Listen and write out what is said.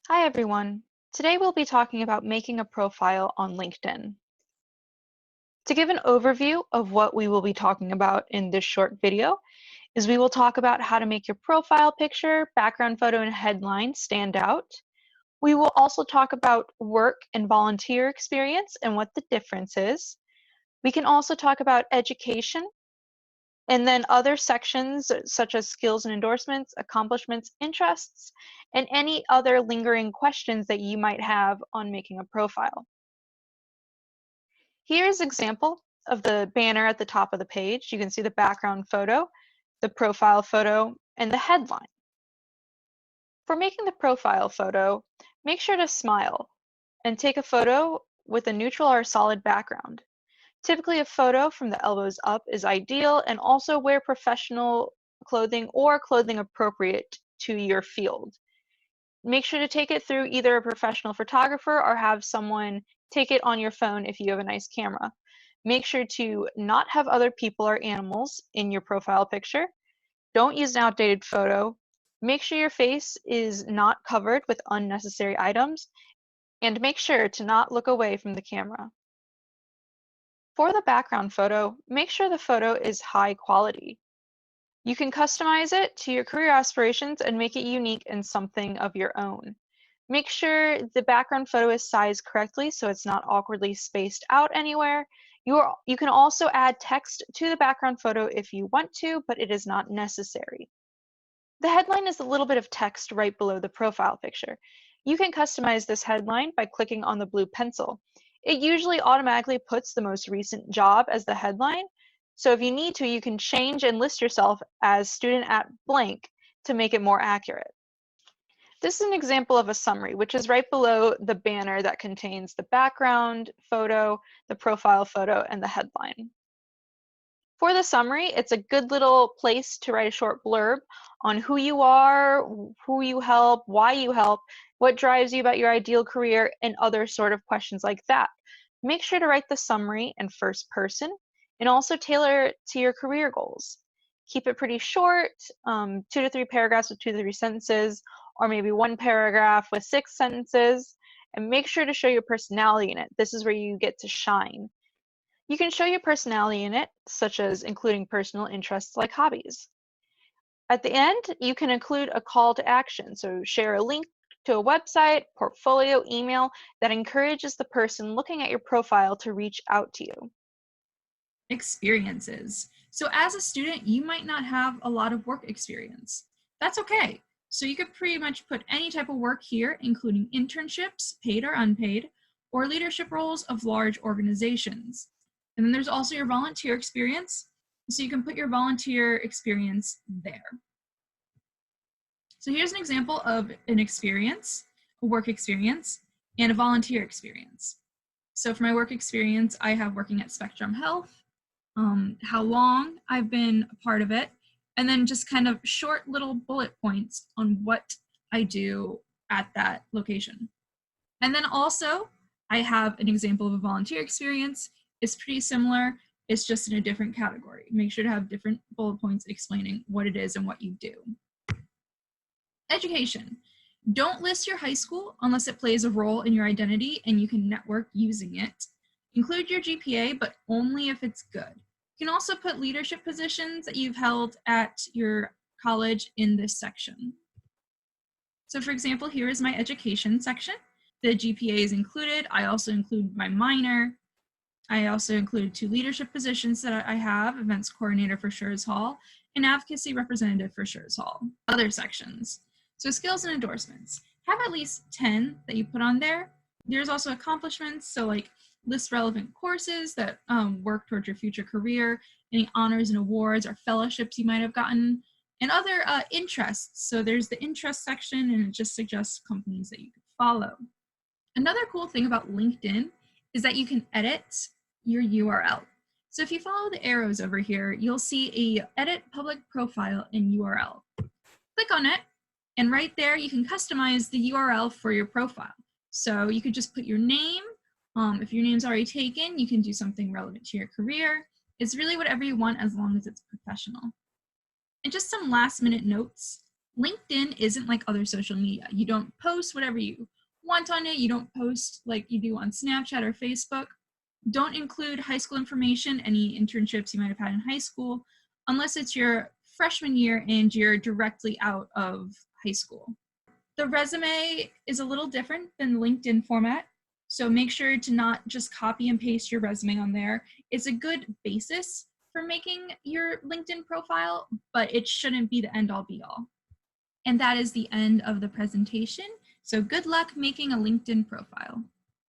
Hi everyone. Today we'll be talking about making a profile on LinkedIn. To give an overview of what we will be talking about in this short video is we will talk about how to make your profile picture, background photo, and headline stand out. We will also talk about work and volunteer experience and what the difference is. We can also talk about education and then other sections such as skills and endorsements, accomplishments, interests, and any other lingering questions that you might have on making a profile. Here's an example of the banner at the top of the page. You can see the background photo, the profile photo, and the headline. For making the profile photo, make sure to smile and take a photo with a neutral or solid background. Typically, a photo from the elbows up is ideal, and also wear professional clothing or clothing appropriate to your field. Make sure to take it through either a professional photographer or have someone take it on your phone if you have a nice camera. Make sure to not have other people or animals in your profile picture. Don't use an outdated photo. Make sure your face is not covered with unnecessary items, and make sure to not look away from the camera. For the background photo, make sure the photo is high quality. You can customize it to your career aspirations and make it unique and something of your own. Make sure the background photo is sized correctly so it's not awkwardly spaced out anywhere. You can also add text to the background photo if you want to, but it is not necessary. The headline is a little bit of text right below the profile picture. You can customize this headline by clicking on the blue pencil. It usually automatically puts the most recent job as the headline, so if you need to, you can change and list yourself as student at blank to make it more accurate. This is an example of a summary, which is right below the banner that contains the background photo, the profile photo, and the headline. For the summary, it's a good little place to write a short blurb on who you are, who you help, why you help, what drives you about your ideal career, and other sort of questions like that. Make sure to write the summary in first person and also tailor it to your career goals. Keep it pretty short, 2 to 3 paragraphs with 2 to 3 sentences, or maybe one paragraph with 6 sentences, and make sure to show your personality in it. This is where you get to shine. You can show your personality in it, such as including personal interests like hobbies. At the end, you can include a call to action, so share a link to a website, portfolio, email that encourages the person looking at your profile to reach out to you. Experiences. So as a student, you might not have a lot of work experience. That's okay. So you could pretty much put any type of work here, including internships, paid or unpaid, or leadership roles of large organizations. And then there's also your volunteer experience. So you can put your volunteer experience there. So here's an example of an experience, a work experience, and a volunteer experience. So for my work experience, I have working at Spectrum Health, how long I've been a part of it, and then just kind of short little bullet points on what I do at that location. And then also, I have an example of a volunteer experience. It's pretty similar, it's just in a different category. Make sure to have different bullet points explaining what it is and what you do. Education. Don't list your high school unless it plays a role in your identity and you can network using it. Include your GPA, but only if it's good. You can also put leadership positions that you've held at your college in this section. So for example, here is my education section. The GPA is included. I also include my minor. I also include 2 leadership positions that I have, events coordinator for Schurz Hall and advocacy representative for Schurz Hall. Other sections. So skills and endorsements. Have at least 10 that you put on there. There's also accomplishments, so like list relevant courses that work towards your future career, any honors and awards or fellowships you might have gotten, and other interests. So there's the interest section and it just suggests companies that you could follow. Another cool thing about LinkedIn is that you can edit your URL. So if you follow the arrows over here, you'll see a edit public profile in URL. Click on it, and right there you can customize the URL for your profile. So you could just put your name. If your name's already taken, you can do something relevant to your career. It's really whatever you want as long as it's professional. And just some last minute notes. LinkedIn isn't like other social media. You don't post whatever you want on it. You don't post like you do on Snapchat or Facebook. Don't include high school information, any internships you might have had in high school, unless it's your freshman year and you're directly out of high school. The resume is a little different than LinkedIn format, so make sure to not just copy and paste your resume on there. It's a good basis for making your LinkedIn profile, but it shouldn't be the end all be all. And that is the end of the presentation. So good luck making a LinkedIn profile.